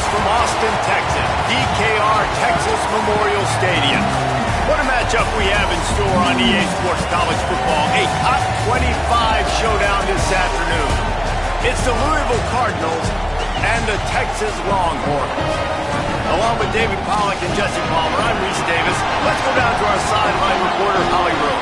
from Austin, Texas, DKR Texas Memorial Stadium. What a matchup we have in store on EA Sports College Football. A top 25 showdown this afternoon. It's the Louisville Cardinals and the Texas Longhorns. Along with David Pollack and Jesse Palmer, I'm Reese Davis. Let's go down to our sideline reporter, Holly Rowe.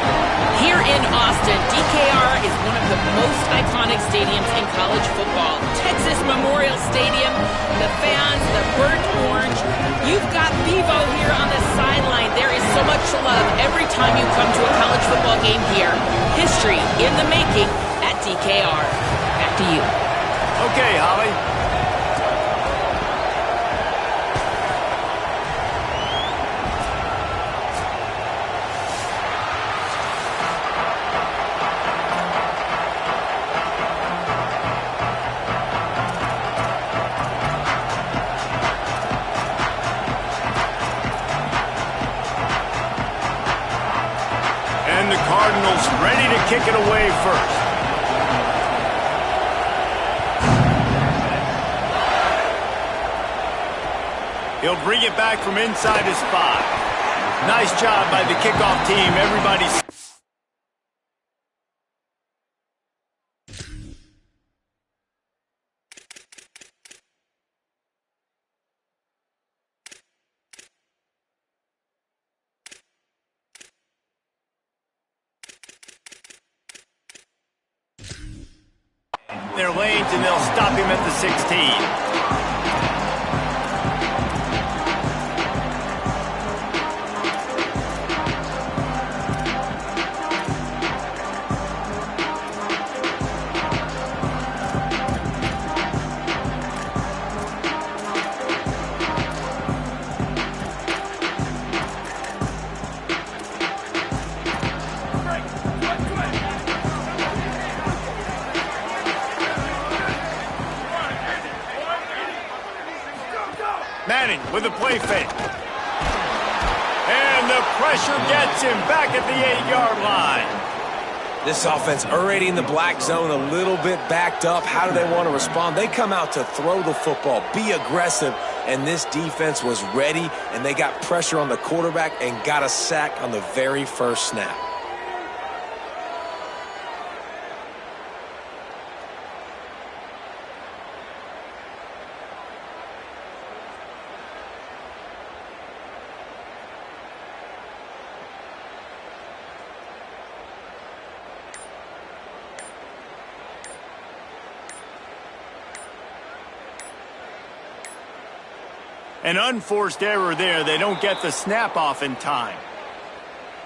Here in Austin, DKR is one of the most iconic stadiums in college football. Texas Memorial Stadium, the fans, the burnt orange. You've got Bevo here on the sideline. There is so much love every time you come to a college football game here. History in the making at DKR. Back to you. Okay, Holly. And the Cardinals ready to kick it away first. He'll bring it back from inside his 5. Nice job by the kickoff team. Everybody's... their lanes, and they'll stop him at the 16. Manning with a play fake. And the pressure gets him back at the 8-yard line. This offense already in the black zone, a little bit backed up. How do they want to respond? They come out to throw the football, be aggressive, and this defense was ready, and they got pressure on the quarterback and got a sack on the very first snap. An unforced error there. They don't get the snap off in time.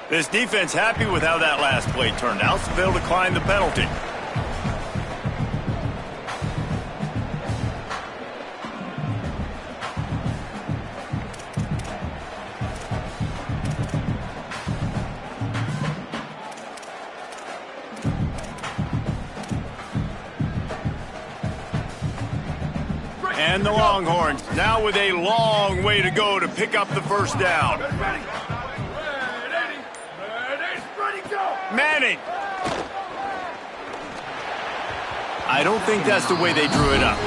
This defense happy with how that last play turned out, so they'll decline the penalty. And the Longhorns now with a long way to go to pick up the first down. Manning. I don't think that's the way they drew it up.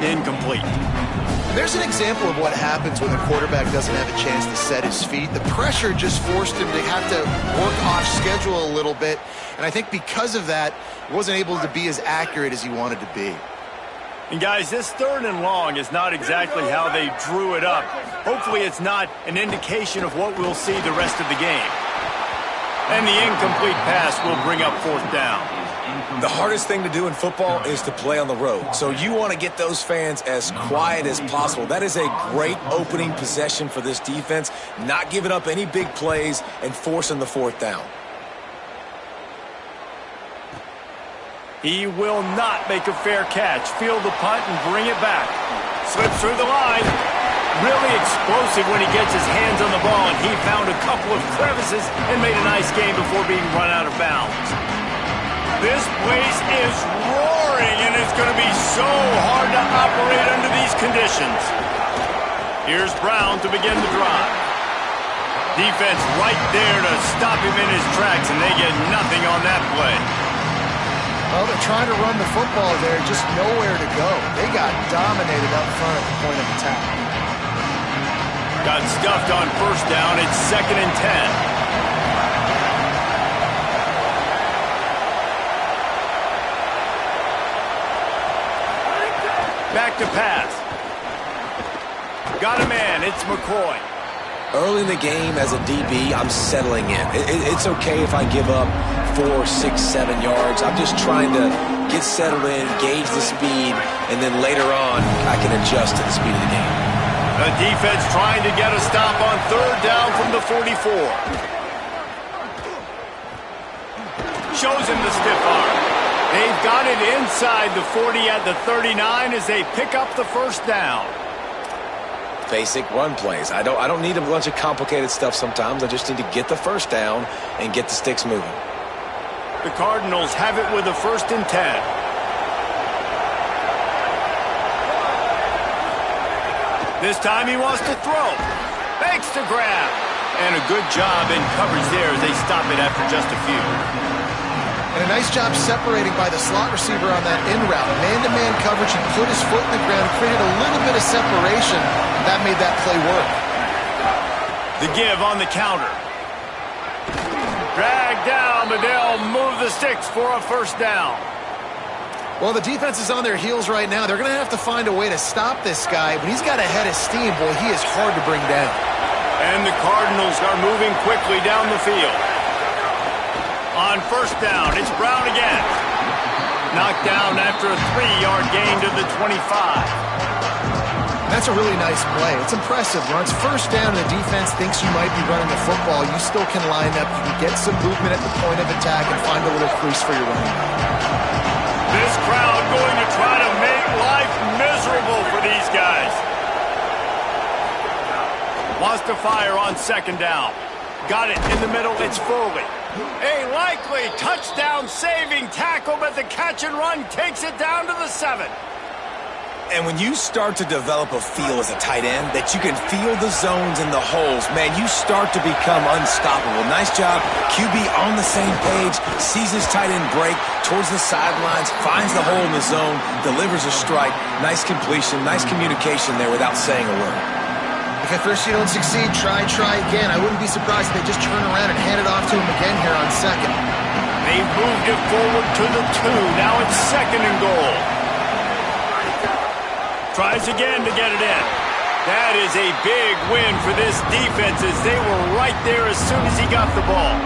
Incomplete. There's an example of what happens when the quarterback doesn't have a chance to set his feet. The pressure just forced him to have to work off schedule a little bit. And I think because of that, he wasn't able to be as accurate as he wanted to be. And guys, this 3rd and long is not exactly how they drew it up. Hopefully it's not an indication of what we'll see the rest of the game. And the incomplete pass will bring up 4th down. The hardest thing to do in football is to play on the road. So you want to get those fans as quiet as possible. That is a great opening possession for this defense, not giving up any big plays and forcing the 4th down. He will not make a fair catch. Field the punt and bring it back. Slips through the line. Really explosive when he gets his hands on the ball, and he found a couple of crevices and made a nice game before being run out of bounds. This place is roaring, and it's going to be so hard to operate under these conditions. Here's Brown to begin the drive. Defense right there to stop him in his tracks, and they get nothing on that play. Well, they're trying to run the football there, just nowhere to go. They got dominated up front at the point of attack. Got stuffed on first down. It's 2nd and 10. Back to pass. Got a man. It's McCoy. Early in the game as a DB, I'm settling in. It's okay if I give up 4, 6, 7 yards. I'm just trying to get settled in, gauge the speed, and then later on, I can adjust to the speed of the game. The defense trying to get a stop on 3rd down from the 44. Shows him the stiff arm. They've got it inside the 40 at the 39 as they pick up the first down. Basic run plays. I don't need a bunch of complicated stuff sometimes. I just need to get the first down and get the sticks moving. The Cardinals have it with a 1st and 10. This time he wants to throw. Fakes to grab. And a good job in coverage there as they stop it after just a few. And a nice job separating by the slot receiver on that in route. Man-to-man coverage, he put his foot in the ground, created a little bit of separation. That made that play work. The give on the counter. Drag down, but they'll move the sticks for a first down. Well, the defense is on their heels right now. They're going to have to find a way to stop this guy. When he's got a head of steam, boy, he is hard to bring down. And the Cardinals are moving quickly down the field. On first down, it's Brown again. Knocked down after a 3-yard gain to the 25. That's a really nice play. It's impressive. When it's first down and the defense thinks you might be running the football, you still can line up. You can get some movement at the point of attack and find a little crease for your running back. This crowd going to try to make life miserable for these guys. Wants to fire on 2nd down. Got it in the middle. It's Foley. A likely touchdown-saving tackle, but the catch and run takes it down to the 7. And when you start to develop a feel as a tight end that you can feel the zones and the holes, man, you start to become unstoppable. Nice job. QB on the same page, sees his tight end break towards the sidelines, finds the hole in the zone, delivers a strike. Nice completion, nice communication there without saying a word. If at first you don't succeed, try again. I wouldn't be surprised if they just turn around and hand it off to him again here on 2nd. They moved it forward to the 2. Now it's 2nd and goal. Tries again to get it in. That is a big win for this defense as they were right there as soon as he got the ball.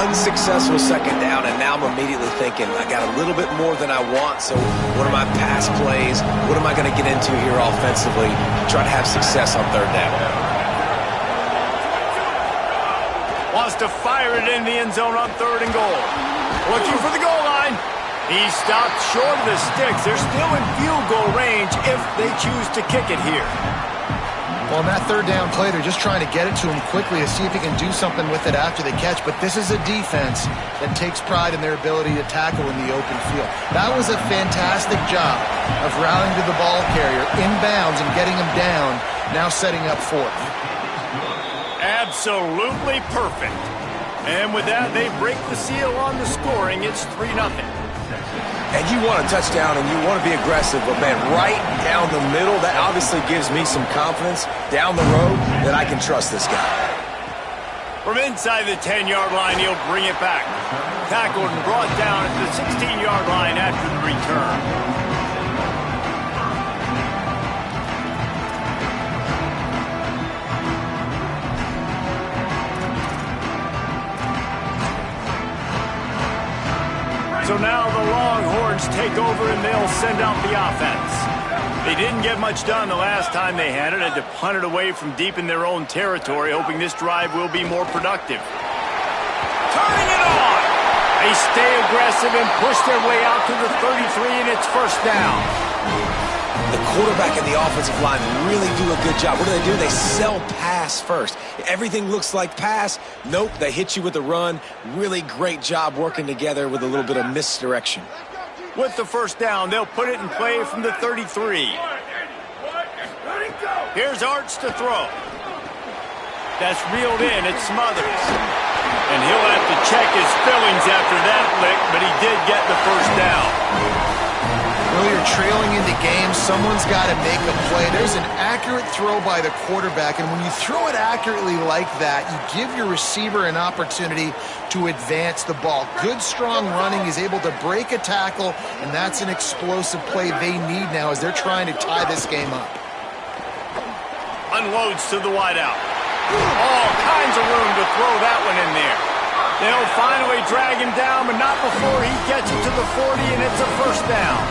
Unsuccessful 2nd down, and now I'm immediately thinking, I got a little bit more than I want, so what are my pass plays? What am I going to get into here offensively to try to have success on 3rd down? Wants to fire it in the end zone on 3rd and goal. Looking for the goal line. He stopped short of the sticks. They're still in field goal range if they choose to kick it here. Well, on that 3rd down play, they're just trying to get it to him quickly to see if he can do something with it after the catch. But this is a defense that takes pride in their ability to tackle in the open field. That was a fantastic job of rallying to the ball carrier, inbounds, and getting him down, now setting up 4th. Absolutely perfect. And with that, they break the seal on the scoring. It's 3-0. And you want a touchdown and you want to be aggressive, but man, right down the middle, that obviously gives me some confidence down the road that I can trust this guy. From inside the 10-yard line, he'll bring it back. Tackled and brought down at the 16-yard line after the return. So now the Longhorns take over and they'll send out the offense. They didn't get much done the last time they had it. Had to punt it away from deep in their own territory, hoping this drive will be more productive. Turning it on! They stay aggressive and push their way out to the 33, and it's 1st down. The quarterback and the offensive line really do a good job. What do? They sell pass first. Everything looks like pass. Nope, they hit you with the run. Really great job working together with a little bit of misdirection. With the 1st down, they'll put it in play from the 33. Here's Arts to throw. That's reeled in. It's Smothers. And he'll have to check his fillings after that lick, but he did get the first down. Well, you're trailing into games. Someone's got to make a play. There's an accurate throw by the quarterback, and when you throw it accurately like that, you give your receiver an opportunity to advance the ball. Good, strong running. He's able to break a tackle, and that's an explosive play they need now as they're trying to tie this game up. Unloads to the wideout. All kinds of room to throw that one in there. They'll finally drag him down, but not before he gets it to the 40, and it's a first down.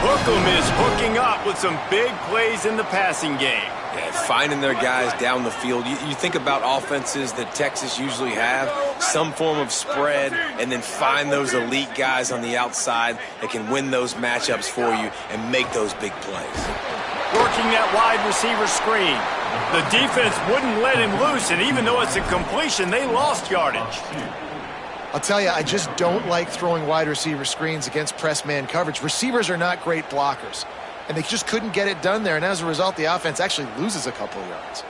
Hookem is hooking up with some big plays in the passing game. Yeah, finding their guys down the field. You think about offenses that Texas usually have, some form of spread, and then find those elite guys on the outside that can win those matchups for you and make those big plays. Working that wide receiver screen. The defense wouldn't let him loose, and even though it's a completion, they lost yardage. I'll tell you, I just don't like throwing wide receiver screens against press man coverage. Receivers are not great blockers, and they just couldn't get it done there, and as a result, the offense actually loses a couple of yards.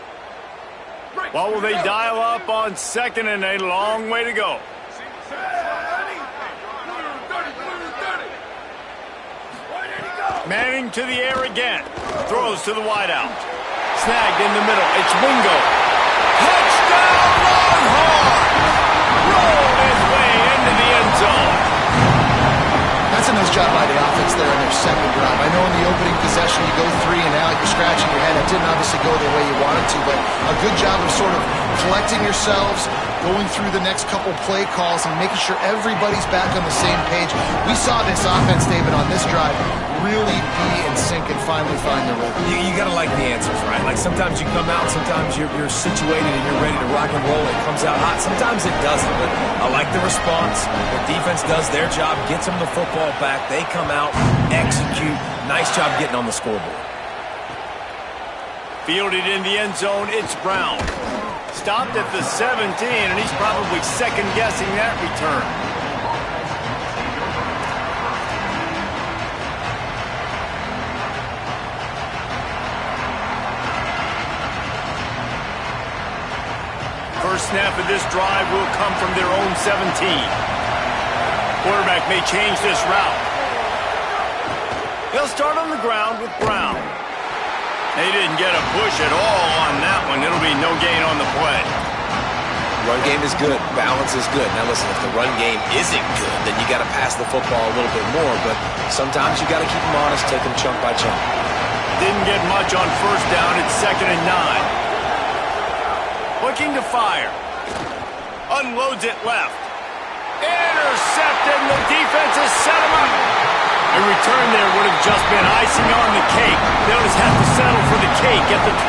Well, will they dial up on second and a long way to go? Manning to the air again. Throws to the wideout. Snagged in the middle. It's Wingo. Touchdown, Longhorn! Rolled his way into the end zone. That's a nice job by the offense there in their second drive. I know in the opening possession you go 3 and out, you're scratching your head. It didn't obviously go the way you wanted to, but a good job of sort of collecting yourselves, going through the next couple play calls and making sure everybody's back on the same page. We saw this offense, David, on this drive really be in sync and finally find their rhythm. You got to like the answers, right? Like sometimes you come out, sometimes you're situated and you're ready to rock and roll. It comes out hot. Sometimes it doesn't, but I like the response. The defense does their job, gets them the football back. They come out, execute. Nice job getting on the scoreboard. Fielded in the end zone, it's Brown. Stopped at the 17, and he's probably second-guessing that return. First snap of this drive will come from their own 17. Quarterback may change this route. They'll start on the ground with Brown. They didn't get a push at all on that one. It'll be no gain on the play. Run game is good. Balance is good. Now listen, if the run game isn't good, then you got to pass the football a little bit more. But sometimes you got to keep them honest, take them chunk by chunk. Didn't get much on first down. It's 2nd and 9. Looking to fire. Unloads it left. Intercepted, and the defense has set him up. A return there would have just been icing on the cake. They'll just have to settle for the cake at the 23.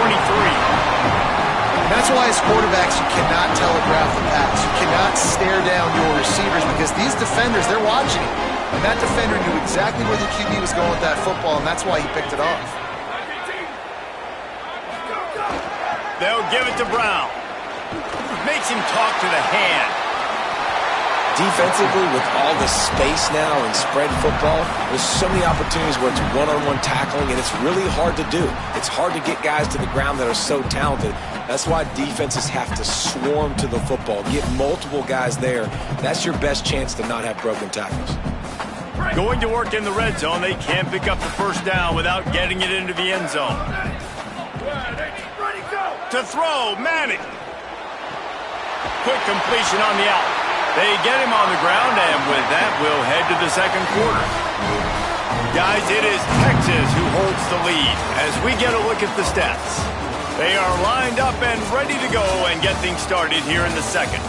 That's why as quarterbacks you cannot telegraph the pass. You cannot stare down your receivers because these defenders, they're watching you. And that defender knew exactly where the QB was going with that football, and that's why he picked it off. They'll give it to Brown. Makes him talk to the hand. Defensively, with all the space now and spread football, there's so many opportunities where it's one-on-one tackling, and it's really hard to do. It's hard to get guys to the ground that are so talented. That's why defenses have to swarm to the football, get multiple guys there. That's your best chance to not have broken tackles. Going to work in the red zone, they can't pick up the first down without getting it into the end zone. To throw, Manning. Quick completion on the out. They get him on the ground, and with that, we'll head to the second quarter. Guys, it is Texas who holds the lead as we get a look at the stats. They are lined up and ready to go and get things started here in the second.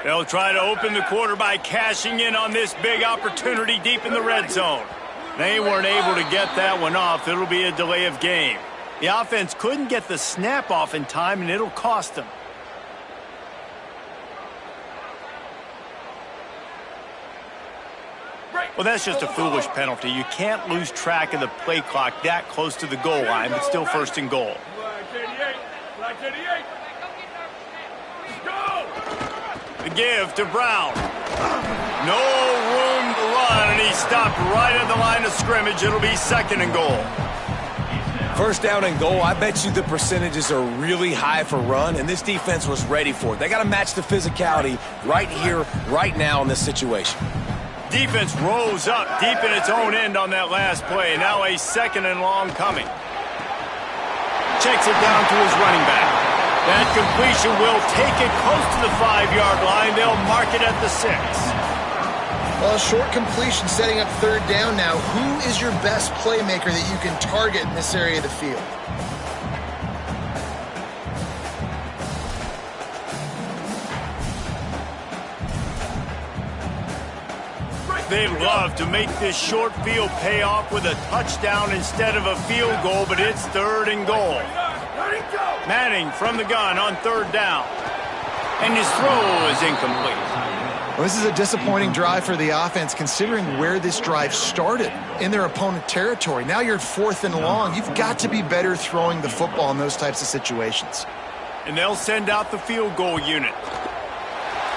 They'll try to open the quarter by cashing in on this big opportunity deep in the red zone. They weren't able to get that one off. It'll be a delay of game. The offense couldn't get the snap off in time, and it'll cost them. Well, that's just a foolish penalty. You can't lose track of the play clock that close to the goal line, but still first and goal. The give to Brown. No room to run, and he stopped right at the line of scrimmage. It'll be second and goal. First down and goal, I bet you the percentages are really high for run, and this defense was ready for it. They got to match the physicality right here, right now in this situation. Defense rose up deep in its own end on that last play. Now a second and long coming. Checks it down to his running back. That completion will take it close to the 5-yard line. They'll mark it at the 6. Well, a short completion setting up third down now. Who is your best playmaker that you can target in this area of the field? They'd love to make this short field pay off with a touchdown instead of a field goal, but it's third and goal. Manning from the gun on third down. And his throw is incomplete. Well, this is a disappointing drive for the offense, considering where this drive started, in their opponent territory. Now you're at fourth and long. You've got to be better throwing the football in those types of situations. And they'll send out the field goal unit.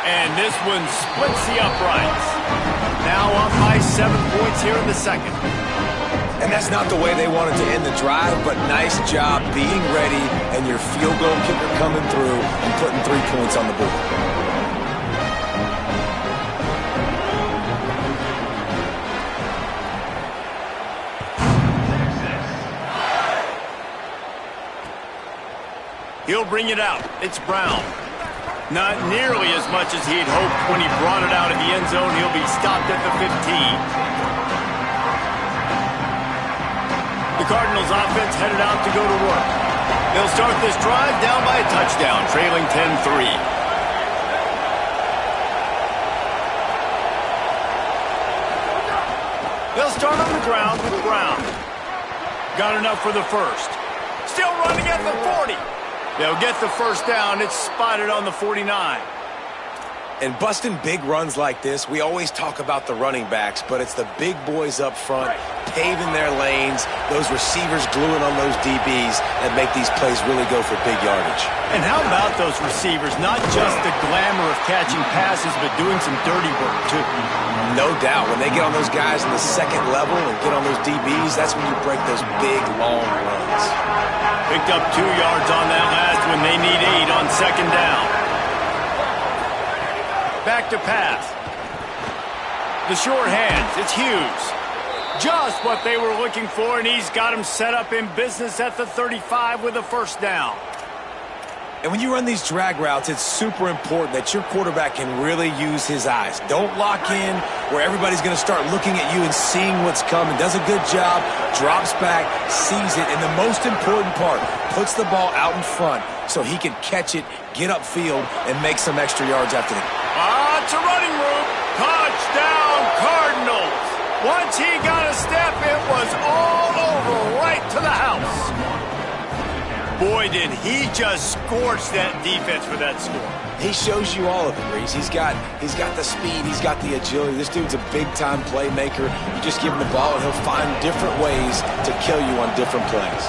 And this one splits the uprights. Now up by 7 points here in the second. And that's not the way they wanted to end the drive, but nice job being ready and your field goal kicker coming through and putting 3 points on the board. He'll bring it out. It's Brown. Not nearly as much as he'd hoped when he brought it out of the end zone. He'll be stopped at the 15. The Cardinals offense headed out to go to work. They'll start this drive down by a touchdown, trailing 10-3. They'll start on the ground with Brown. Got enough for the first. Still running at the 40. They'll get the first down. It's spotted on the 49. And busting big runs like this, we always talk about the running backs, but it's the big boys up front, paving their lanes, those receivers gluing on those DBs that make these plays really go for big yardage. And how about those receivers? Not just the glamour of catching passes, but doing some dirty work, too. No doubt. When they get on those guys in the second level and get on those DBs, that's when you break those big, long runs. Picked up 2 yards on that last one. They need 8 on second down. Back to pass. The short hands. It's Hughes. Just what they were looking for, and he's got him set up in business at the 35 with a first down. And when you run these drag routes, it's super important that your quarterback can really use his eyes. Don't lock in where everybody's going to start looking at you and seeing what's coming. Does a good job, drops back, sees it, and the most important part, puts the ball out in front so he can catch it, get upfield, and make some extra yards after the... It's a running route. Touchdown, Cardinals. Once he got a step, it was all over right to the house. Boy, did he just scorch that defense for that score. He shows you all of it, Reese. He's got the speed, he's got the agility. This dude's a big-time playmaker. You just give him the ball, and he'll find different ways to kill you on different plays.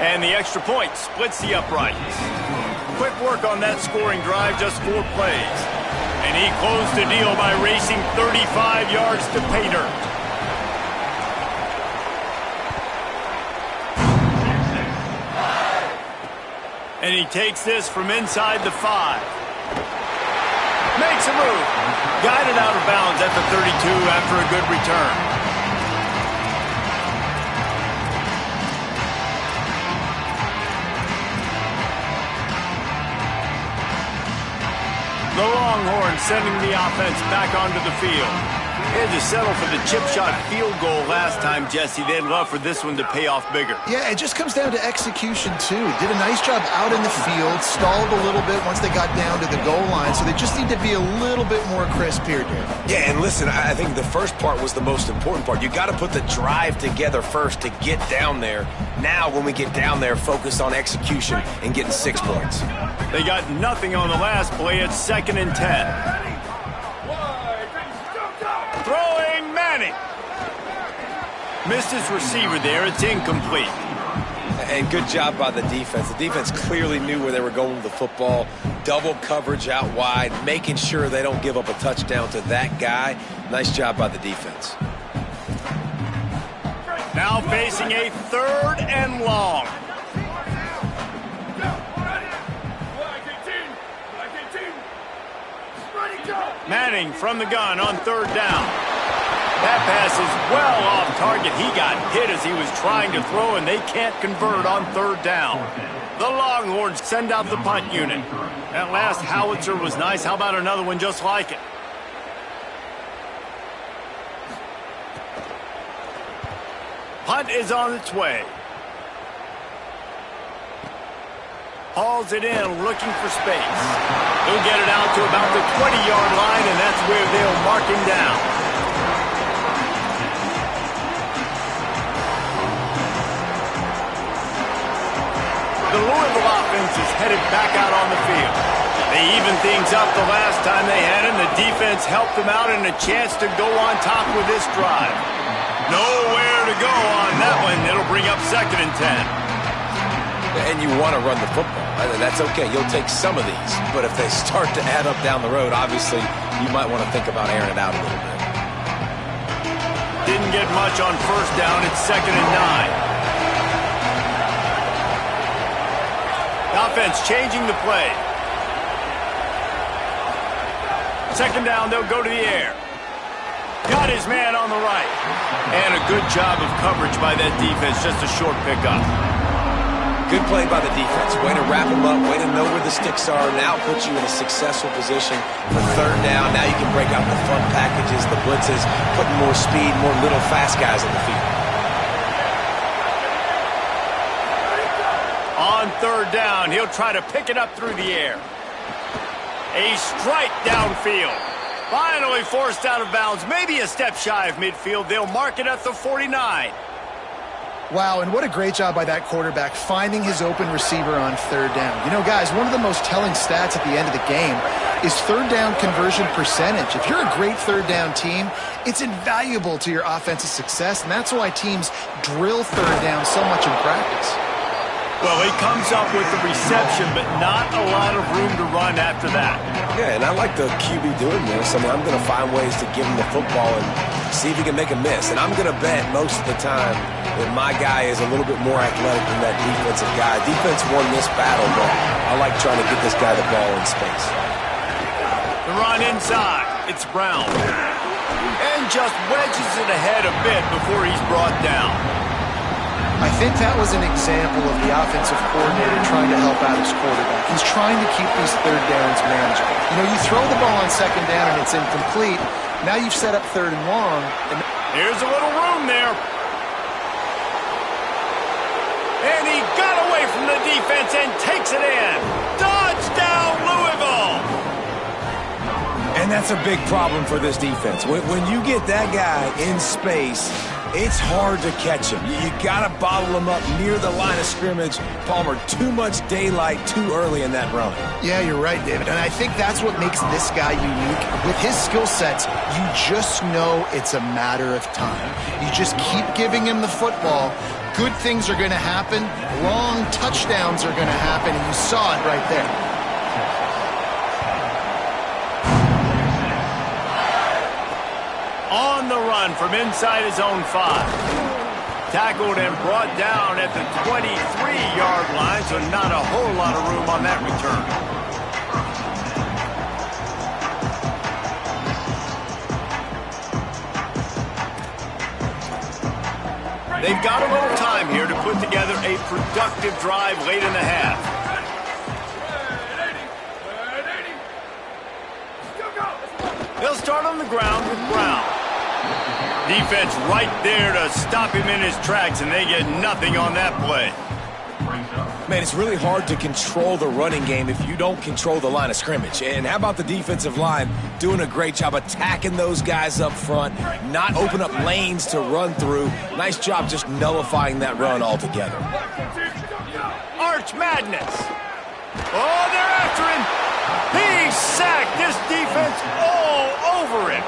And the extra point splits the uprights. Quick work on that scoring drive, just 4 plays. And he closed the deal by racing 35 yards to pay dirt. And he takes this from inside the 5. Makes a move. Guided out of bounds at the 32 after a good return. The Longhorns sending the offense back onto the field. They had to settle for the chip shot field goal last time, Jesse. They'd love for this one to pay off bigger. Yeah, it just comes down to execution, too. Did a nice job out in the field, stalled a little bit once they got down to the goal line, so they just need to be a little bit more crisp here, Dave. Yeah, and listen, I think the first part was the most important part. You got to put the drive together first to get down there. Now, when we get down there, focus on execution and getting 6 points. They got nothing on the last play. It's 2nd and 10. Throwing Manning. Missed his receiver there. It's incomplete. And good job by the defense. The defense clearly knew where they were going with the football. Double coverage out wide, making sure they don't give up a touchdown to that guy. Nice job by the defense. Now facing a 3rd and long. Manning from the gun on 3rd down. That pass is well off target. He got hit as he was trying to throw, and they can't convert on 3rd down. The Longhorns send out the punt unit. That last howitzer was nice. How about another one just like it? Punt is on its way. Hauls it in, looking for space. He'll get it out to about the 20-yard line, and that's where they'll mark him down. The Louisville offense is headed back out on the field. They evened things up the last time they had him. The defense helped them out and a chance to go on top with this drive. Nowhere to go on that one. It'll bring up 2nd and 10. And you want to run the football. That's okay. You'll take some of these. But if they start to add up down the road, obviously, you might want to think about airing it out a little bit. Didn't get much on 1st down. It's 2nd and 9. Offense changing the play. 2nd down, they'll go to the air. Got his man on the right. And a good job of coverage by that defense. Just a short pickup. Good play by the defense. Way to wrap them up. Way to know where the sticks are. Now put you in a successful position for 3rd down. Now you can break out the fun packages, the blitzes, putting more speed, more little fast guys in the field. On 3rd down, he'll try to pick it up through the air. A strike downfield. Finally forced out of bounds. Maybe a step shy of midfield. They'll mark it at the 49. Wow, and what a great job by that quarterback finding his open receiver on 3rd down. You know, guys, one of the most telling stats at the end of the game is 3rd down conversion percentage. If you're a great 3rd down team, it's invaluable to your offensive success, and that's why teams drill 3rd down so much in practice. Well, he comes up with the reception, but not a lot of room to run after that. Yeah, and I like the QB doing this. I mean, I'm going to find ways to give him the football and see if he can make a miss. And I'm going to bet most of the time that my guy is a little bit more athletic than that defensive guy. Defense won this battle, but I like trying to get this guy the ball in space. The run inside. It's Brown. And just wedges it ahead a bit before he's brought down. I think that was an example of the offensive coordinator trying to help out his quarterback. He's trying to keep these 3rd downs manageable. You know, you throw the ball on 2nd down and it's incomplete. Now you've set up 3rd and long. And here's a little room there. And he got away from the defense and takes it in. Touchdown, Louisville! And that's a big problem for this defense. When you get that guy in space, it's hard to catch him. You got to bottle him up near the line of scrimmage. Palmer, too much daylight too early in that run. yeah, you're right, David. And I think that's what makes this guy unique. With his skill sets, you just know it's a matter of time. You just keep giving him the football. Good things are going to happen. Long touchdowns are going to happen. And you saw it right there. On the run from inside his own 5. Tackled and brought down at the 23-yard line, so not a whole lot of room on that return. They've got a little time here to put together a productive drive late in the half. They'll start on the ground with Brown. Defense right there to stop him in his tracks, and they get nothing on that play. Man, it's really hard to control the running game if you don't control the line of scrimmage. And how about the defensive line doing a great job attacking those guys up front, not open up lanes to run through. Nice job just nullifying that run altogether. Arch Madness. Oh, they're after him. He's sacked. This defense all over him.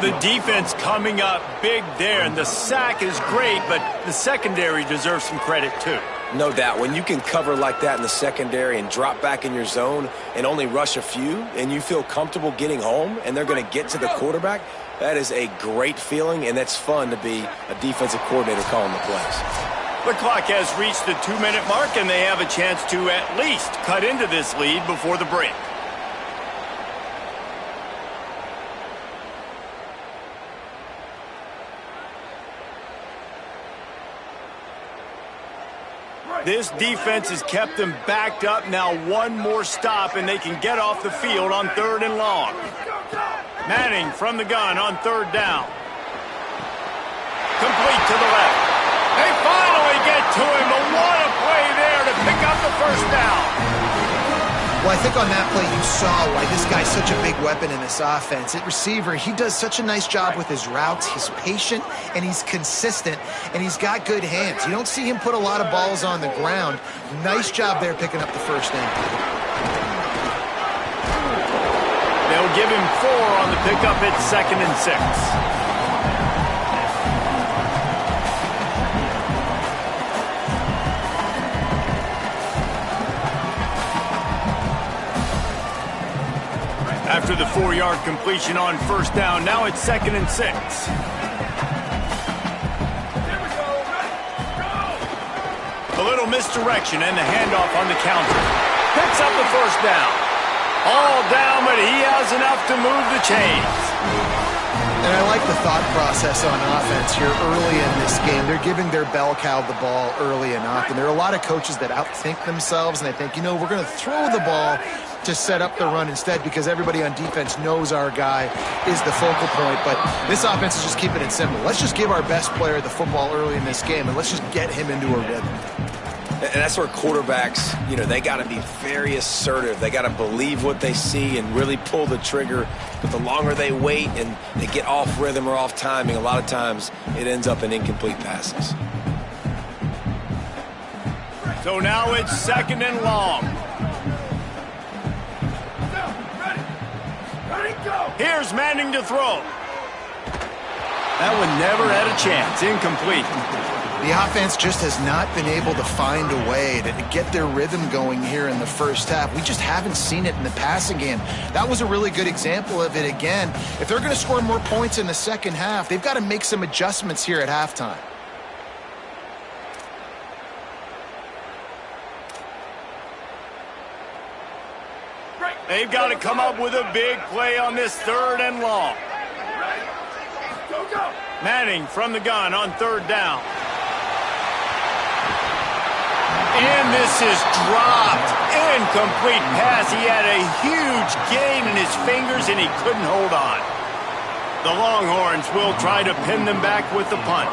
The defense coming up big there, and the sack is great, but the secondary deserves some credit too. No doubt. When you can cover like that in the secondary and drop back in your zone and only rush a few, and you feel comfortable getting home and they're going to get to the quarterback, that is a great feeling, and that's fun to be a defensive coordinator calling the plays. The clock has reached the 2-minute mark, and they have a chance to at least cut into this lead before the break. This defense has kept them backed up. Now one more stop, and they can get off the field on 3rd and long. Manning from the gun on 3rd down. Complete to the left. They finally get to him, but what a play there to pick up the 1st down. Well, I think on that play you saw why this guy's such a big weapon in this offense. At receiver, he does such a nice job with his routes. He's patient, and he's consistent, and he's got good hands. You don't see him put a lot of balls on the ground. Nice job there picking up the 1st down. They'll give him 4 on the pickup at 2nd and 6. After the 4-yard completion on 1st down, now it's 2nd and 6. A little misdirection and the handoff on the counter. Picks up the 1st down. All down, but he has enough to move the chains. And I like the thought process on offense here early in this game. They're giving their bell cow the ball early and often. There are a lot of coaches that outthink themselves, and they think, you know, we're going to throw the ball to set up the run instead because everybody on defense knows our guy is the focal point. But this offense is just keeping it simple. Let's just give our best player the football early in this game, and let's just get him into a rhythm. And that's where quarterbacks, you know, they got to be very assertive. They got to believe what they see and really pull the trigger. But the longer they wait and they get off rhythm or off timing, a lot of times it ends up in incomplete passes. So now it's 2nd and long. Here's Manning to throw. That one never had a chance. Incomplete. The offense just has not been able to find a way to get their rhythm going here in the 1st half. We just haven't seen it in the passing game. That was a really good example of it again. If they're going to score more points in the 2nd half, they've got to make some adjustments here at halftime. They've got to come up with a big play on this 3rd and long. Manning from the gun on 3rd down. And this is dropped. Incomplete pass. He had a huge gain in his fingers, and he couldn't hold on. The Longhorns will try to pin them back with the punt.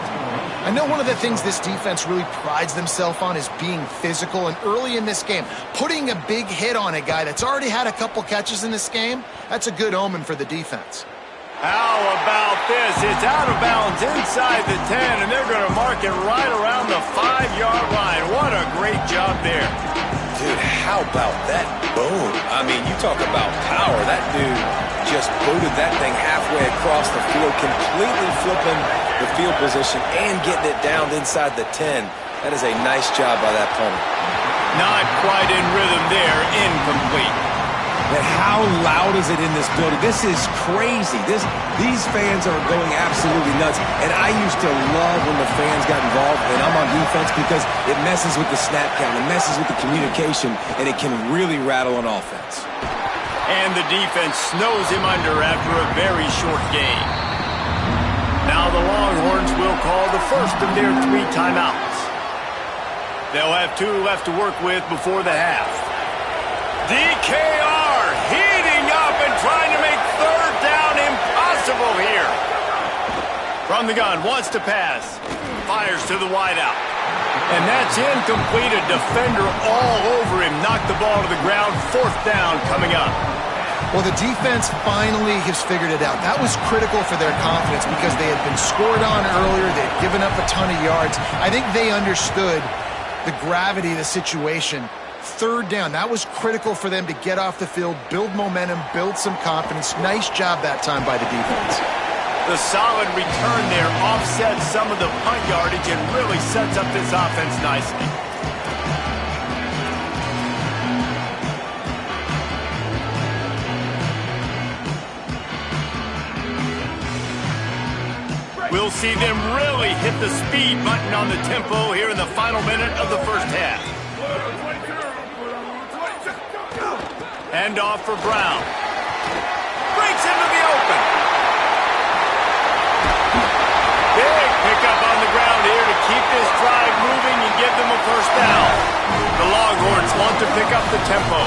I know one of the things this defense really prides themselves on is being physical, and early in this game, putting a big hit on a guy that's already had a couple catches in this game, that's a good omen for the defense. How about this? It's out of bounds inside the 10, and they're going to mark it right around the 5-yard line. What a great job there. Dude, how about that boom? I mean, you talk about power. That dude just booted that thing halfway across the field, completely flipping the field position and getting it down inside the 10. That is a nice job by that punter. Not quite in rhythm there. Incomplete. But how loud is it in this building? This is crazy. These fans are going absolutely nuts. And I used to love when the fans got involved, and I'm on defense because it messes with the snap count, it messes with the communication, and it can really rattle an offense. And the defense snows him under after a very short game. Now the Longhorns will call the first of their 3 timeouts. They'll have 2 left to work with before the half. DKR heating up and trying to make 3rd down impossible here. From the gun, wants to pass. Fires to the wideout. And that's incomplete. A defender all over him. Knocked the ball to the ground. 4th down coming up. Well, the defense finally has figured it out. That was critical for their confidence because they had been scored on earlier. They had given up a ton of yards. I think they understood the gravity of the situation. 3rd down, that was critical for them to get off the field, build momentum, build some confidence. Nice job that time by the defense. The solid return there offsets some of the punt yardage and really sets up this offense nicely. We'll see them really hit the speed button on the tempo here in the final minute of the first half. Hand off for Brown. Breaks into the open. Big pickup on the ground here to keep this drive moving and give them a first down. The Longhorns want to pick up the tempo.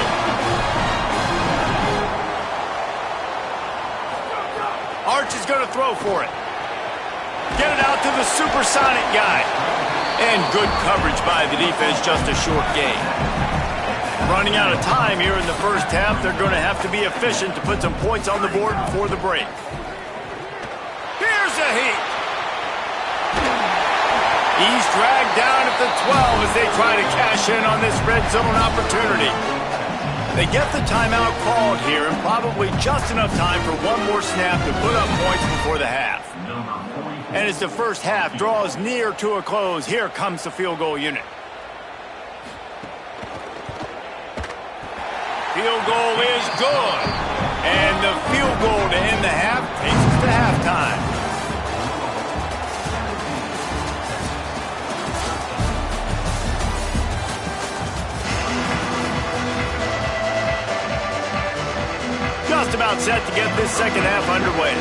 Arch is going to throw for it. Get it out to the supersonic guy. And good coverage by the defense, just a short gain. Running out of time here in the first half, they're going to have to be efficient to put some points on the board before the break. Here's a heat. He's dragged down at the 12 as they try to cash in on this red zone opportunity. They get the timeout called here and probably just enough time for one more snap to put up points before the half. And as the first half draws near to a close, here comes the field goal unit. Field goal is good. And the field goal to end the half takes us to halftime. Just about set to get this second half underway.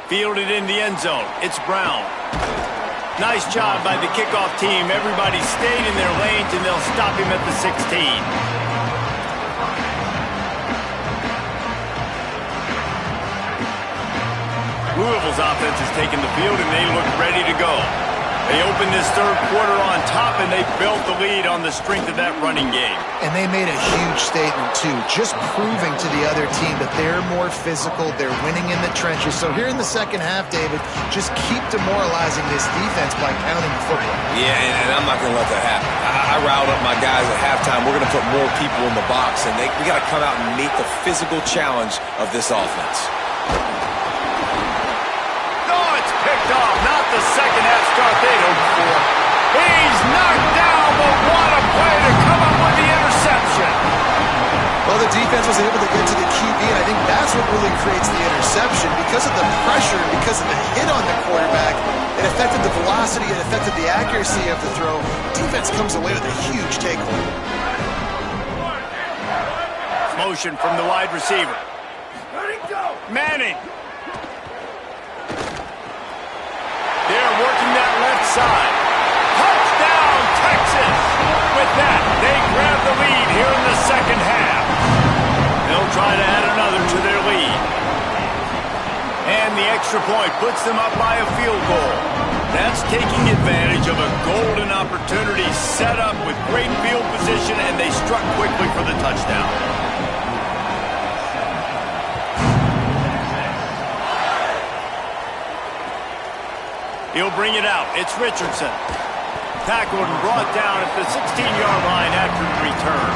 Fielded in the end zone. It's Brown. Nice job by the kickoff team. Everybody stayed in their lanes, and they'll stop him at the 16. Louisville's offense has taken the field, and they look ready to go. They opened this third quarter on top, and they built the lead on the strength of that running game. And they made a huge statement, too, just proving to the other team that they're more physical, they're winning in the trenches. So here in the second half, David, just keep demoralizing this defense by counting the football. Yeah, and I'm not going to let that happen. I riled up my guys at halftime. We're going to put more people in the box, and we got to come out and meet the physical challenge of this offense. Picked off, not the second half start they'd hoped for. He's knocked down, but what a play to come up with the interception. Well, the defense was able to get to the QB, and I think that's what really creates the interception. Because of the pressure, because of the hit on the quarterback, it affected the velocity, it affected the accuracy of the throw. Defense comes away with a huge takeaway. Motion from the wide receiver. Manning. They're working that left side. Touchdown, Texas! With that, they grab the lead here in the second half. They'll try to add another to their lead. And the extra point puts them up by a field goal. That's taking advantage of a golden opportunity set up with great field position, and they struck quickly for the touchdown. He'll bring it out. It's Richardson. Tackled and brought down at the 16-yard line after the return.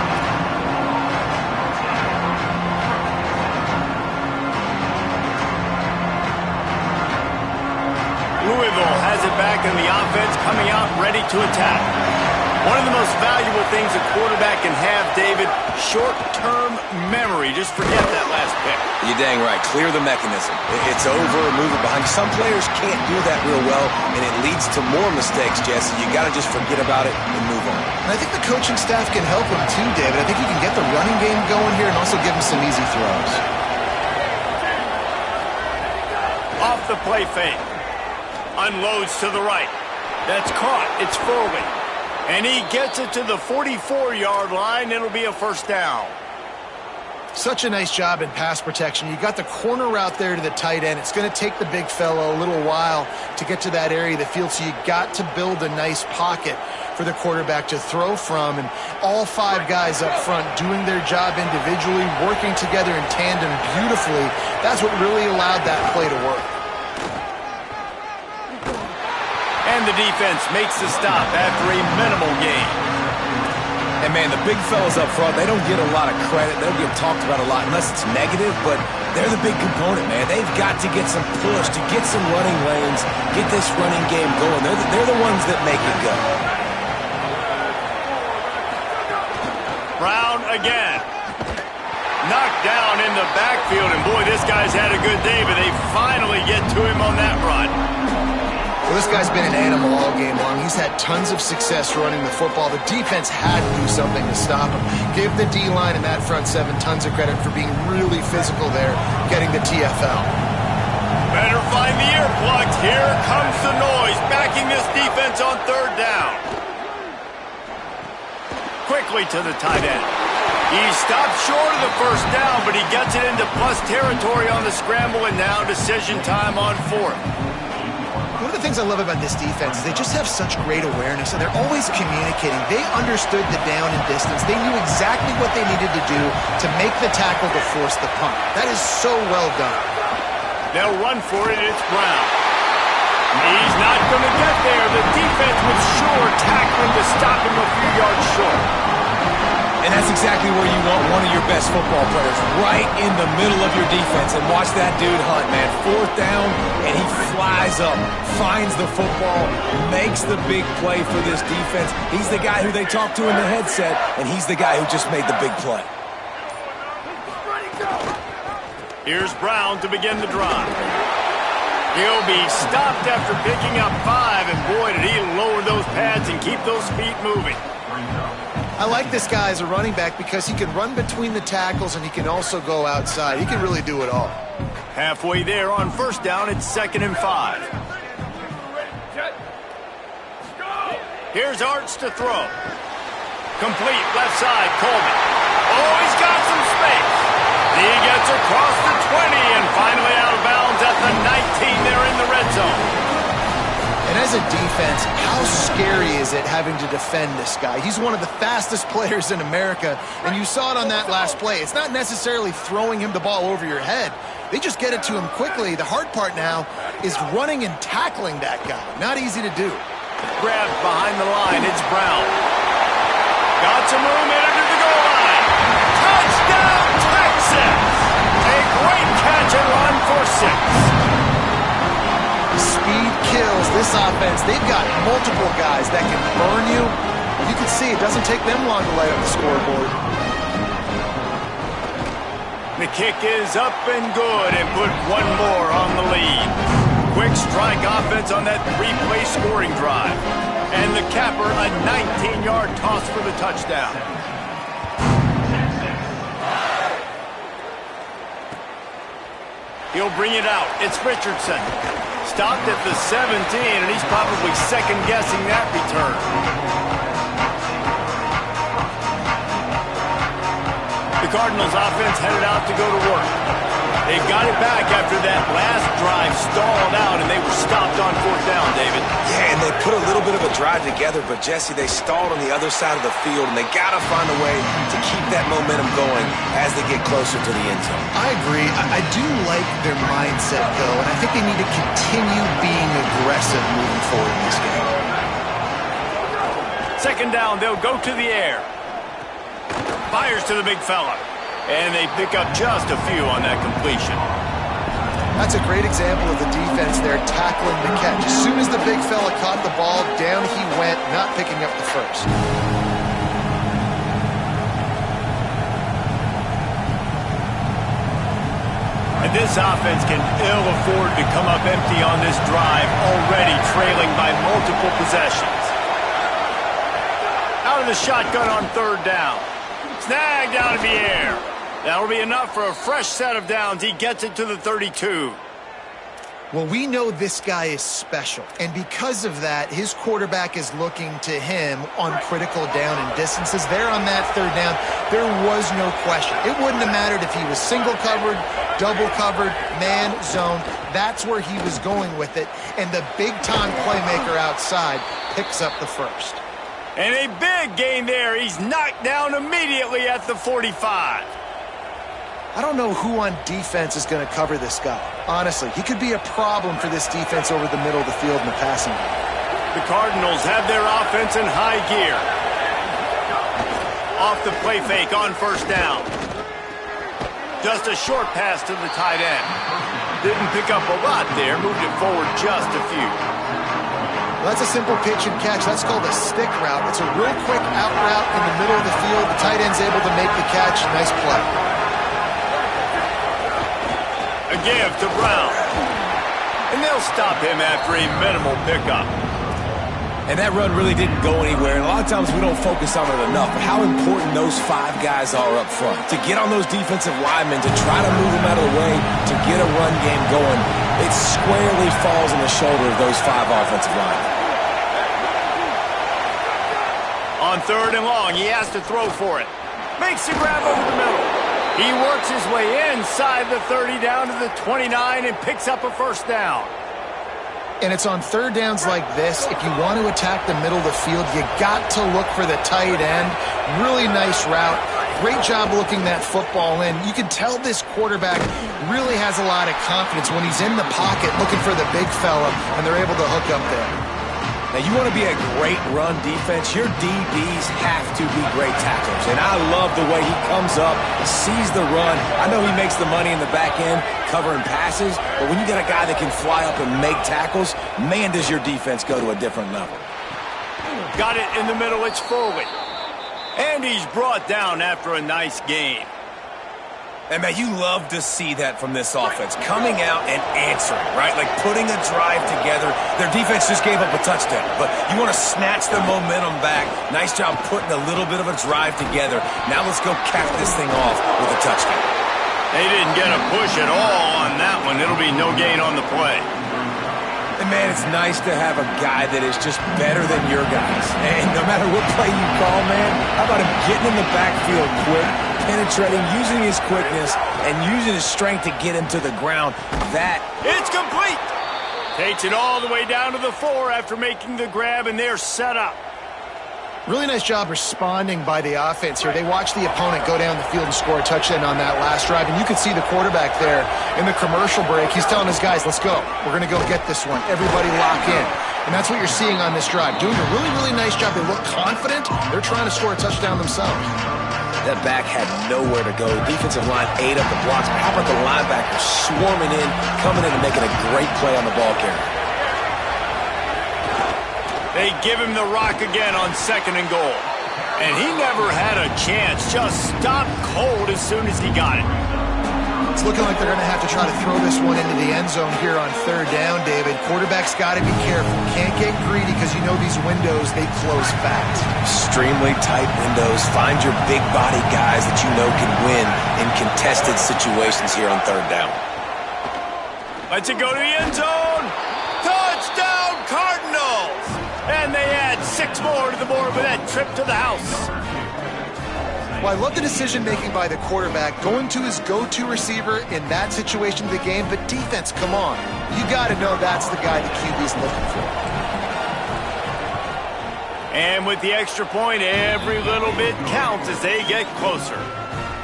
Louisville has it back in the offense, coming out ready to attack. One of the most valuable things a quarterback can have, David, short-term memory. Just forget that last pick. You're dang right. Clear the mechanism. It's over, move it behind. Some players can't do that real well, and it leads to more mistakes, Jesse. You got to just forget about it and move on. And I think the coaching staff can help him too, David. I think he can get the running game going here and also give him some easy throws. Off the play fake. Unloads to the right. That's caught. It's Foley. And he gets it to the 44-yard line. It'll be a first down. Such a nice job in pass protection. You got the corner route there to the tight end. It's going to take the big fella a little while to get to that area of the field, so you got to build a nice pocket for the quarterback to throw from. And all five guys up front doing their job individually, working together in tandem beautifully. That's what really allowed that play to work. And the defense makes the stop after a minimal gain. And And, man, the big fellas up front, they don't get a lot of credit. They don't get talked about a lot unless it's negative, but they're the big component, man. They've got to get some push, to get some running lanes, get this running game going. They're the ones that make it go. Brown again. Knocked down in the backfield, and boy, this guy's had a good day, but they finally get to him on that run. Well, this guy's been an animal all game long. He's had tons of success running the football. The defense had to do something to stop him. Give the D-line and that front seven tons of credit for being really physical there, getting the TFL. Better find the earplugs. Here comes the noise, backing this defense on third down. Quickly to the tight end. He stopped short of the first down, but he gets it into plus territory on the scramble, and now decision time on fourth. One of the things I love about this defense is they just have such great awareness, and they're always communicating. They understood the down and distance. They knew exactly what they needed to do to make the tackle to force the punt. That is so well done. They'll run for it, and it's Brown. He's not going to get there. The defense was sure tackling to stop him a few yards short. And that's exactly where you want one of your best football players, right in the middle of your defense. And watch that dude hunt, man. Fourth down, and he flies up, finds the football, makes the big play for this defense. He's the guy who they talk to in the headset, and he's the guy who just made the big play. Here's Brown to begin the drive. He'll be stopped after picking up 5, and boy, did he lower those pads and keep those feet moving. I like this guy as a running back because he can run between the tackles and he can also go outside. He can really do it all. Halfway there on first down, it's 2nd and 5. Here's Arts to throw. Complete, left side, Coleman. Oh, he's got some space. He gets across the 20 and finally out of bounds at the 19 there in the red zone. And as a defense, how scary is it having to defend this guy? He's one of the fastest players in America, and you saw it on that last play. It's not necessarily throwing him the ball over your head. They just get it to him quickly. The hard part now is running and tackling that guy. Not easy to do. Grabbed behind the line, it's Brown. Got some room, headed to the goal line. Touchdown, Texas! A great catch and run for 6. Speed kills this offense. They've got multiple guys that can burn you. You can see it doesn't take them long to light up the scoreboard. The kick is up and good and put one more on the lead. Quick strike offense on that 3-play scoring drive. And the capper, a 19-yard toss for the touchdown. He'll bring it out. It's Richardson. Stopped at the 17, and he's probably second-guessing that return. The Cardinals offense headed out to go to work. They got it back after that last drive stalled out, and they were stopped on fourth down, David. Yeah, and they put a little bit of a drive together, but, Jesse, they stalled on the other side of the field, and they got to find a way to keep that momentum going as they get closer to the end zone. I agree. I do like their mindset, though, and I think they need to continue being aggressive moving forward in this game. Second down, they'll go to the air. Fires to the big fella. And they pick up just a few on that completion. That's a great example of the defense there tackling the catch. As soon as the big fella caught the ball, down he went, not picking up the first. And this offense can ill afford to come up empty on this drive, already trailing by multiple possessions. Out of the shotgun on third down. Snagged out of the air. That'll be enough for a fresh set of downs. He gets it to the 32. Well, we know this guy is special, and because of that, his quarterback is looking to him on critical down and distances. There on that third down, there was no question. It wouldn't have mattered if he was single covered, double covered, man, zone. That's where he was going with it, and the big-time playmaker outside picks up the first. And a big gain there. He's knocked down immediately at the 45. I don't know who on defense is going to cover this guy. Honestly, he could be a problem for this defense over the middle of the field in the passing game. The Cardinals have their offense in high gear. off the play fake on first down. Just a short pass to the tight end. Didn't pick up a lot there, moved it forward just a few. Well, that's a simple pitch and catch. That's called a stick route. It's a real quick out route in the middle of the field. The tight end's able to make the catch. Nice play. A give to Brown. And they'll stop him after a minimal pickup. And that run really didn't go anywhere. And a lot of times we don't focus on it enough, but how important those 5 guys are up front. To get on those defensive linemen, to try to move them out of the way, to get a run game going, it squarely falls on the shoulder of those 5 offensive linemen. On 3rd and long, he has to throw for it. Makes the grab over the middle. He works his way inside the 30 down to the 29 and picks up a first down. And it's on 3rd downs like this. If you want to attack the middle of the field, you got to look for the tight end. Really nice route. Great job looking that football in. You can tell this quarterback really has a lot of confidence when he's in the pocket looking for the big fella, and they're able to hook up there. Now, you want to be a great run defense, your DBs have to be great tacklers. And I love the way he comes up, sees the run. I know he makes the money in the back end covering passes, but when you got a guy that can fly up and make tackles, man, does your defense go to a different level. Got it in the middle, it's Foley. And he's brought down after a nice gain. And, man, you love to see that from this offense, coming out and answering, right? Like putting a drive together. Their defense just gave up a touchdown, but you want to snatch the momentum back. Nice job putting a little bit of a drive together. Now let's go cap this thing off with a touchdown. They didn't get a push at all on that one. It'll be no gain on the play. And, man, it's nice to have a guy that is just better than your guys. And no matter what play you call, man, how about him getting in the backfield quick, penetrating, using his quickness, and using his strength to get him to the ground. It's complete. Takes it all the way down to the 4 after making the grab, and they're set up. Really nice job responding by the offense here. They watched the opponent go down the field and score a touchdown on that last drive, and you could see the quarterback there in the commercial break. He's telling his guys, let's go. We're going to go get this one. Everybody lock in. And that's what you're seeing on this drive. Doing a really, really nice job. They look confident. They're trying to score a touchdown themselves. That back had nowhere to go. Defensive line ate up the blocks. But how about the linebackers swarming in, coming in and making a great play on the ball carrier? They give him the rock again on 2nd and goal. And he never had a chance. Just stopped cold as soon as he got it. It's looking like they're going to have to try to throw this one into the end zone here on 3rd down, David. Quarterback's got to be careful. Can't get greedy because you know these windows, they close fast. Extremely tight windows. Find your big body guys that you know can win in contested situations here on 3rd down. Let's it go to the end zone. Touchdown, Cardinals! And they add 6 more to the board with that trip to the house. Well, I love the decision-making by the quarterback, going to his go-to receiver in that situation of the game. But defense, come on. You got to know that's the guy the QB's looking for. And with the extra point, every little bit counts as they get closer.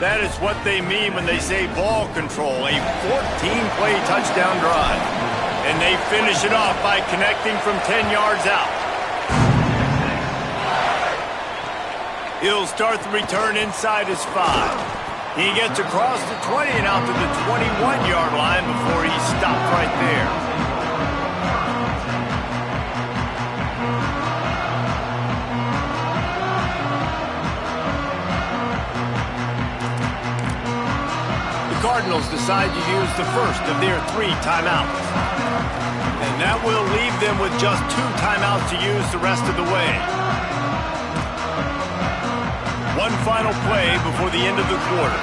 That is what they mean when they say ball control, a 14-play touchdown drive. And they finish it off by connecting from 10 yards out. He'll start the return inside his 5. He gets across the 20 and out to the 21-yard line before he stopped right there. The Cardinals decide to use the first of their 3 timeouts. And that will leave them with just 2 timeouts to use the rest of the way. One final play before the end of the quarter.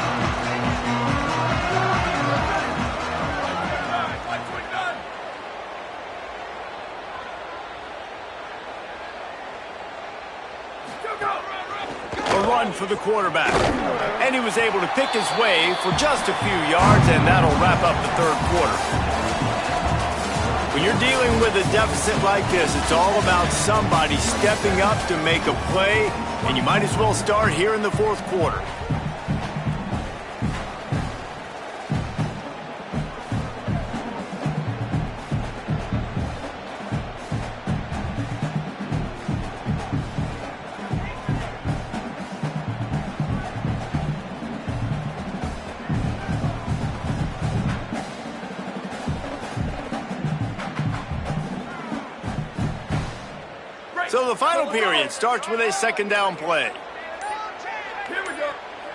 A run for the quarterback. And he was able to pick his way for just a few yards, and that'll wrap up the 3rd quarter. When you're dealing with a deficit like this, it's all about somebody stepping up to make a play, and you might as well start here in the 4th quarter. the final period starts with a second down play.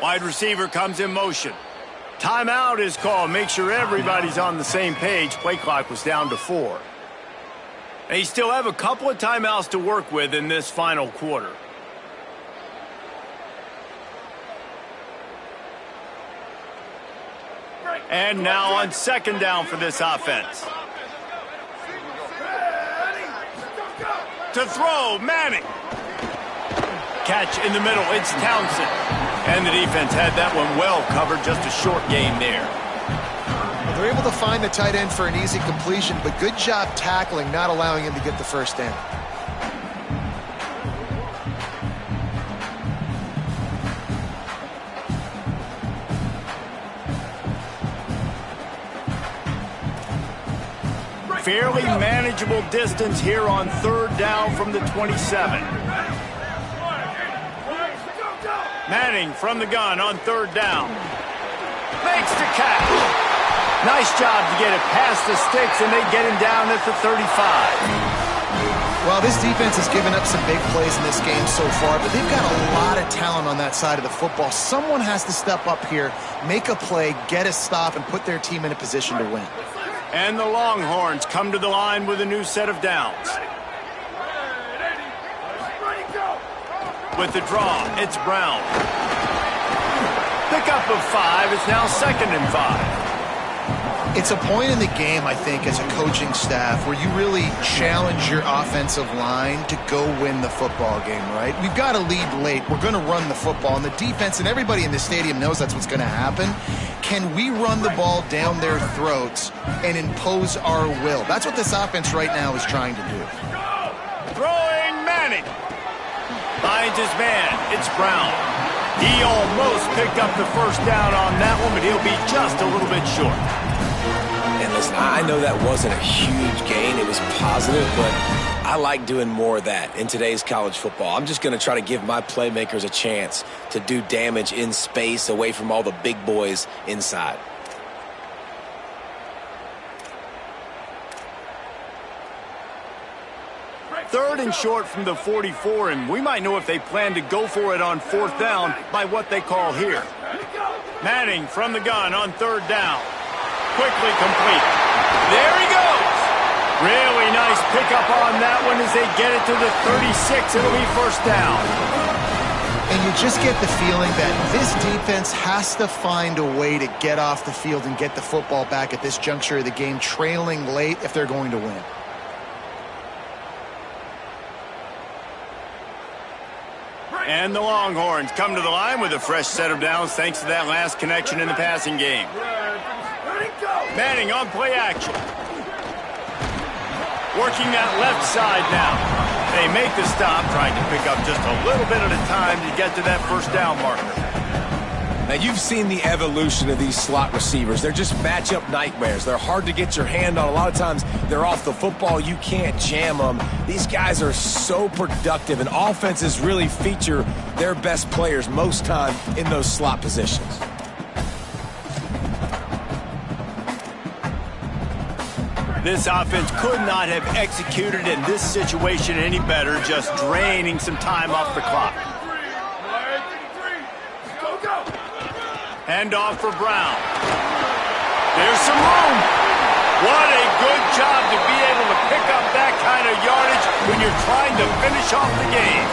Wide receiver comes in motion. Timeout is called. Make sure everybody's on the same page. Play clock was down to 4. They still have a couple of timeouts to work with in this final quarter. And now on second down for this offense. To throw, Manning. Catch in the middle, it's Townsend. And the defense had that one well covered, just a short gain there. Well, they're able to find the tight end for an easy completion, but good job tackling, not allowing him to get the first down. Fairly manageable distance here on third down from the 27. Manning from the gun on third down. Makes the catch. Nice job to get it past the sticks, and they get him down at the 35. Well, this defense has given up some big plays in this game so far, but they've got a lot of talent on that side of the football. Someone has to step up here, make a play, get a stop, and put their team in a position to win. And the Longhorns come to the line with a new set of downs. With the draw, it's Brown. Pickup of 5. It's now 2nd and 5. It's a point in the game, I think, as a coaching staff where you really challenge your offensive line to go win the football game, right? We've got to lead late. We're going to run the football, and the defense and everybody in the stadium knows that's what's going to happen. Can we run the ball down their throats and impose our will? That's what this offense right now is trying to do. Throwing Manning. Finds his man. It's Brown. He almost picked up the first down on that one, but he'll be just a little bit short. And listen, I know that wasn't a huge gain. It was positive, but I like doing more of that in today's college football. I'm just going to try to give my playmakers a chance to do damage in space away from all the big boys inside. Third and short from the 44, and we might know if they plan to go for it on fourth down by what they call here. Manning from the gun on third down. Quickly complete. There he goes. Really nice pickup on that one as they get it to the 36. It'll be first down. And you just get the feeling that this defense has to find a way to get off the field and get the football back at this juncture of the game, trailing late if they're going to win. And the Longhorns come to the line with a fresh set of downs thanks to that last connection in the passing game. Manning on play action. Working that left side now. They make the stop, trying to pick up just a little bit at a time to get to that first down marker. Now, you've seen the evolution of these slot receivers. They're just matchup nightmares. They're hard to get your hand on. A lot of times, they're off the football. You can't jam them. These guys are so productive, and offenses really feature their best players most time in those slot positions. This offense could not have executed in this situation any better, just draining some time off the clock. Hand off for Brown. There's some room. What a good job to be able to pick up that kind of yardage when you're trying to finish off the game.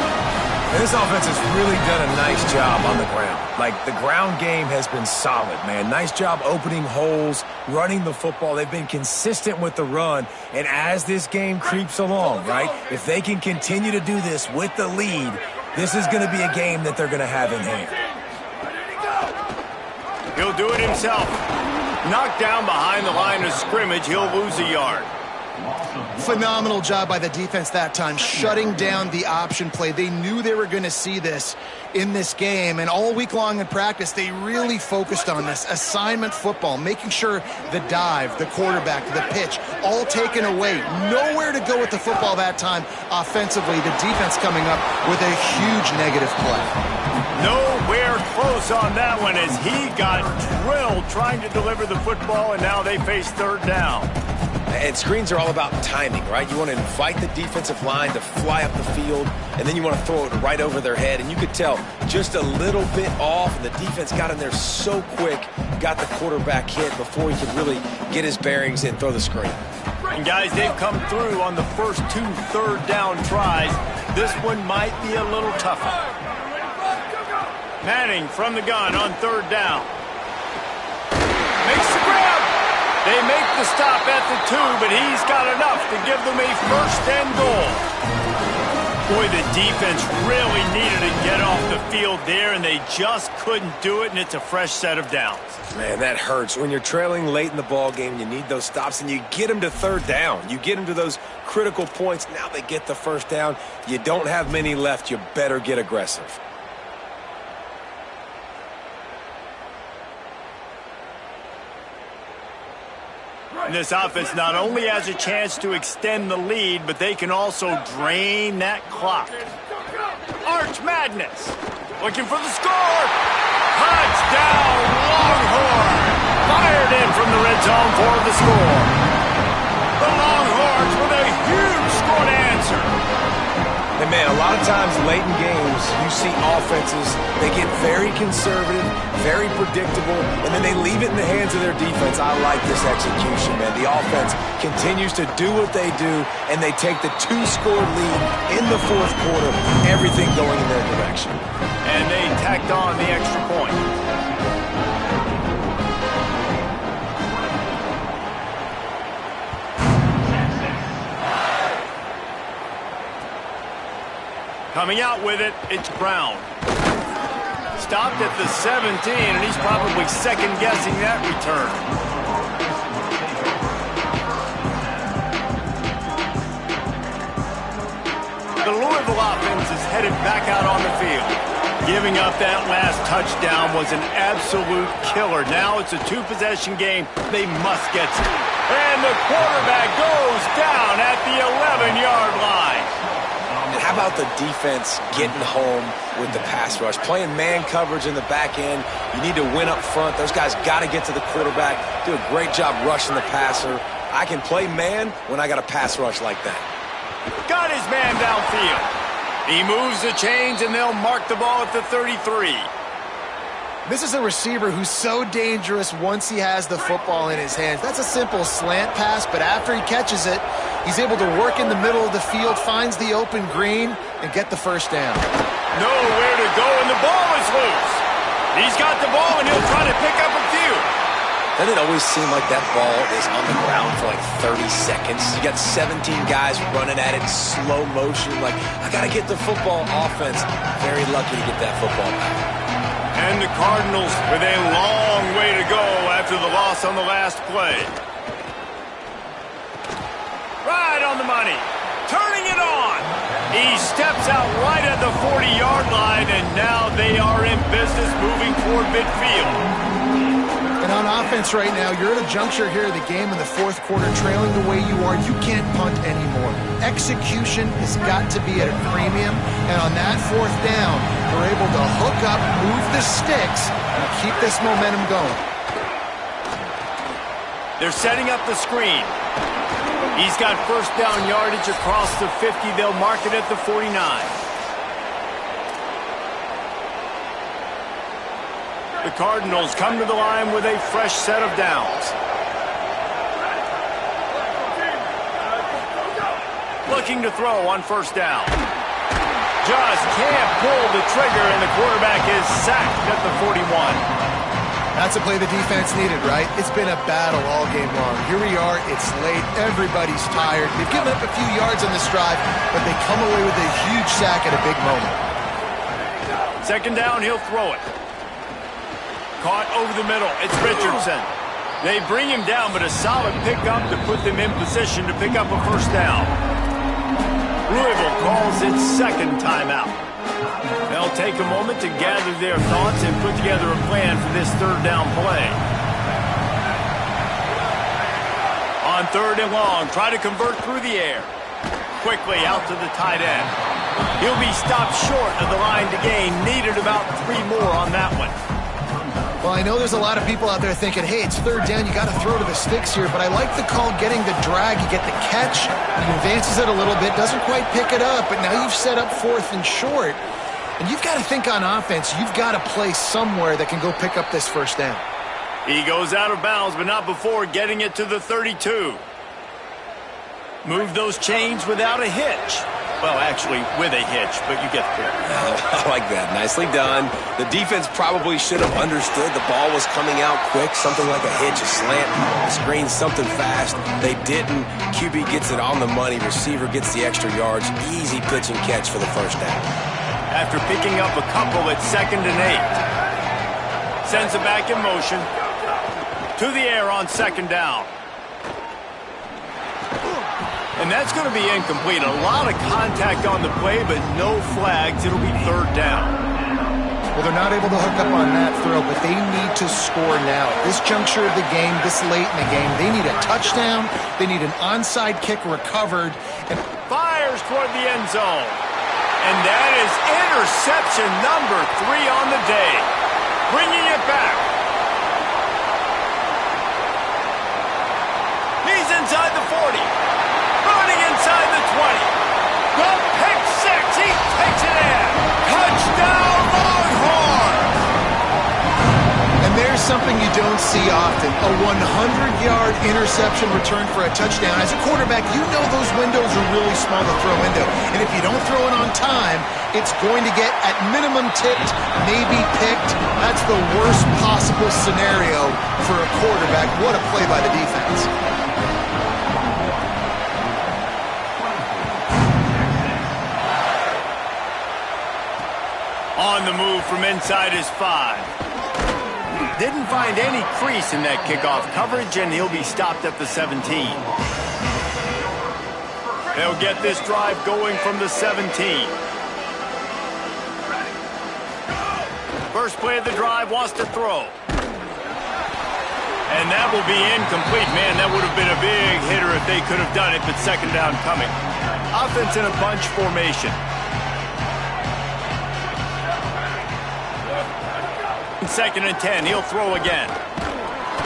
And this offense has really done a nice job on the ground. Like, the ground game has been solid, man. Nice job opening holes, running the football. They've been consistent with the run. And as this game creeps along, right, if they can continue to do this with the lead, this is going to be a game that they're going to have in hand. He'll do it himself. Knocked down behind the line of scrimmage, he'll lose a yard. Phenomenal job by the defense that time, shutting down the option play. They knew they were going to see this in this game, and all week long in practice, they really focused on this assignment football, making sure the dive, the quarterback, the pitch, all taken away. Nowhere to go with the football that time offensively. The defense coming up with a huge negative play. Nowhere close on that one as he got drilled trying to deliver the football, and now they face third down. And screens are all about timing, right? You want to invite the defensive line to fly up the field, and then you want to throw it right over their head. And you could tell just a little bit off, and the defense got in there so quick, got the quarterback hit before he could really get his bearings and throw the screen. And guys, they've come through on the first 2 third-down tries. This one might be a little tougher. Manning from the gun on 3rd down. Makes the grab. They make the stop at the 2, but he's got enough to give them a 1st and goal. Boy, the defense really needed to get off the field there, and they just couldn't do it, and it's a fresh set of downs. Man, that hurts. When you're trailing late in the ball game, you need those stops, and you get them to 3rd down. You get them to those critical points. Now they get the 1st down. You don't have many left. You better get aggressive. And this offense not only has a chance to extend the lead, but they can also drain that clock. Arch Madness. Looking for the score. Touchdown, Longhorn. Fired in from the red zone for the score. The Longhorns with a huge score to answer. And man, a lot of times late in games, you see offenses, they get very conservative, very predictable, and then they leave it in the hands of their defense. I like this execution, man. The offense continues to do what they do, and they take the 2-score lead in the 4th quarter, everything going in their direction. And they tacked on the extra point. Coming out with it, it's Brown. Stopped at the 17, and he's probably second-guessing that return. The Louisville offense is headed back out on the field. Giving up that last touchdown was an absolute killer. Now it's a 2-possession game. They must get to it. And the quarterback goes down at the 11-yard line. And how about the defense getting home with the pass rush? Playing man coverage in the back end. You need to win up front. Those guys got to get to the quarterback. Do a great job rushing the passer. I can play man when I got a pass rush like that. Got his man downfield. He moves the chains, and they'll mark the ball at the 33. This is a receiver who's so dangerous once he has the football in his hands. That's a simple slant pass, but after he catches it, he's able to work in the middle of the field, finds the open green, and get the 1st down. Nowhere to go, and the ball is loose. He's got the ball, and he'll try to pick up a few. Doesn't it always seem like that ball is on the ground for like 30 seconds? You got 17 guys running at it, slow motion. Like, I got to get the football. Offense, very lucky to get that football back. And the Cardinals with a long way to go after the loss on the last play. Right on the money. Turning it on. He steps out right at the 40-yard line, and now they are in business moving toward midfield. And on offense right now, you're at a juncture here of the game in the 4th quarter, trailing the way you are. You can't punt anymore. Execution has got to be at a premium. And on that 4th down, they're able to hook up, move the sticks, and keep this momentum going. They're setting up the screen. He's got 1st down yardage across the 50. They'll mark it at the 49. The Cardinals come to the line with a fresh set of downs. Looking to throw on 1st down. Just can't pull the trigger, and the quarterback is sacked at the 41. That's a play the defense needed, right? It's been a battle all game long. Here we are. It's late. Everybody's tired. They've given up a few yards on this drive, but they come away with a huge sack at a big moment. 2nd down, he'll throw it. Caught over the middle. It's Richardson. They bring him down, but a solid pickup to put them in position to pick up a 1st down. Louisville calls its 2nd timeout. They'll take a moment to gather their thoughts and put together a plan for this 3rd down play. On 3rd and long, try to convert through the air. Quickly out to the tight end. He'll be stopped short of the line to gain. Needed about 3 more on that one. Well, I know there's a lot of people out there thinking, hey, it's third down, you got to throw to the sticks here, but I like the call getting the drag. You get the catch, he advances it a little bit, doesn't quite pick it up, but now you've set up 4th and short. And you've got to think on offense, you've got to play somewhere that can go pick up this first down. He goes out of bounds, but not before getting it to the 32. Move those chains without a hitch. Well, actually, with a hitch, but you get the point. I like that. Nicely done. The defense probably should have understood the ball was coming out quick, something like a hitch, a slant, a screen, something fast. They didn't. QB gets it on the money. Receiver gets the extra yards. Easy pitch and catch for the first down. After picking up a couple at 2nd and 8. Sends it back in motion. To the air on 2nd down. And that's going to be incomplete. A lot of contact on the play, but no flags. It'll be 3rd down. Well, they're not able to hook up on that throw, but they need to score now. At this juncture of the game, this late in the game, they need a touchdown. They need an onside kick recovered. And fires toward the end zone. And that is interception number 3 on the day. Bringing it back. He's inside the 40. Running inside the 20. The pick 6. He takes it in. Touchdown, Longhorns. And there's something you don't see often. A 100-yard interception return for a touchdown. As a quarterback, you know those windows are really small to throw into. And if you don't throw it on time, it's going to get at minimum tipped, maybe picked. That's the worst possible scenario for a quarterback. What a play by the defense. On the move from inside his 5. Didn't find any crease in that kickoff coverage, and he'll be stopped at the 17. They'll get this drive going from the 17. First play of the drive, wants to throw. And that will be incomplete. Man, that would have been a big hitter if they could have done it, but 2nd down coming. Offense in a bunch formation. 2nd and 10. He'll throw again.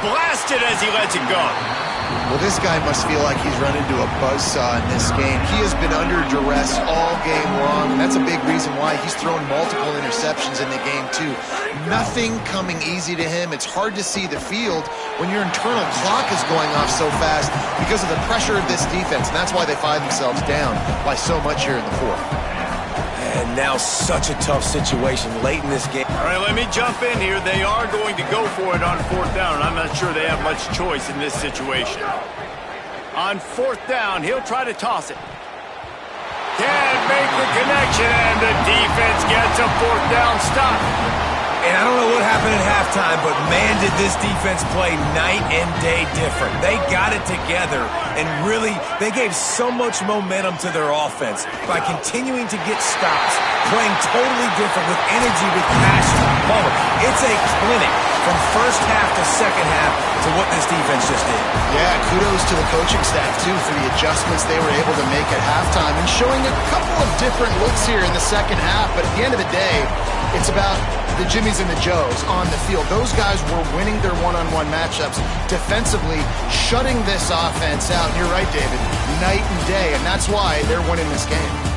Blasted as he lets it go. Well, this guy must feel like he's run into a buzzsaw in this game. He has been under duress all game long, and that's a big reason why he's thrown multiple interceptions in the game, too. Nothing coming easy to him. It's hard to see the field when your internal clock is going off so fast because of the pressure of this defense, and that's why they find themselves down by so much here in the 4th. And now such a tough situation late in this game. All right, let me jump in here. They are going to go for it on 4th down, and I'm not sure they have much choice in this situation. On 4th down, he'll try to toss it. Can't make the connection, and the defense gets a 4th down stop. And I don't know what happened at halftime, but man, did this defense play night and day different. They got it together, and really, they gave so much momentum to their offense by continuing to get stops, playing totally different with energy, with passion. Bummer. It's a clinic from first half to second half to what this defense just did. Yeah, kudos to the coaching staff, too, for the adjustments they were able to make at halftime and showing a couple of different looks here in the second half. But at the end of the day, it's about the Jimmies and the Joes on the field. Those guys were winning their one-on-one matchups defensively, shutting this offense out. And you're right, David, night and day, and that's why they're winning this game.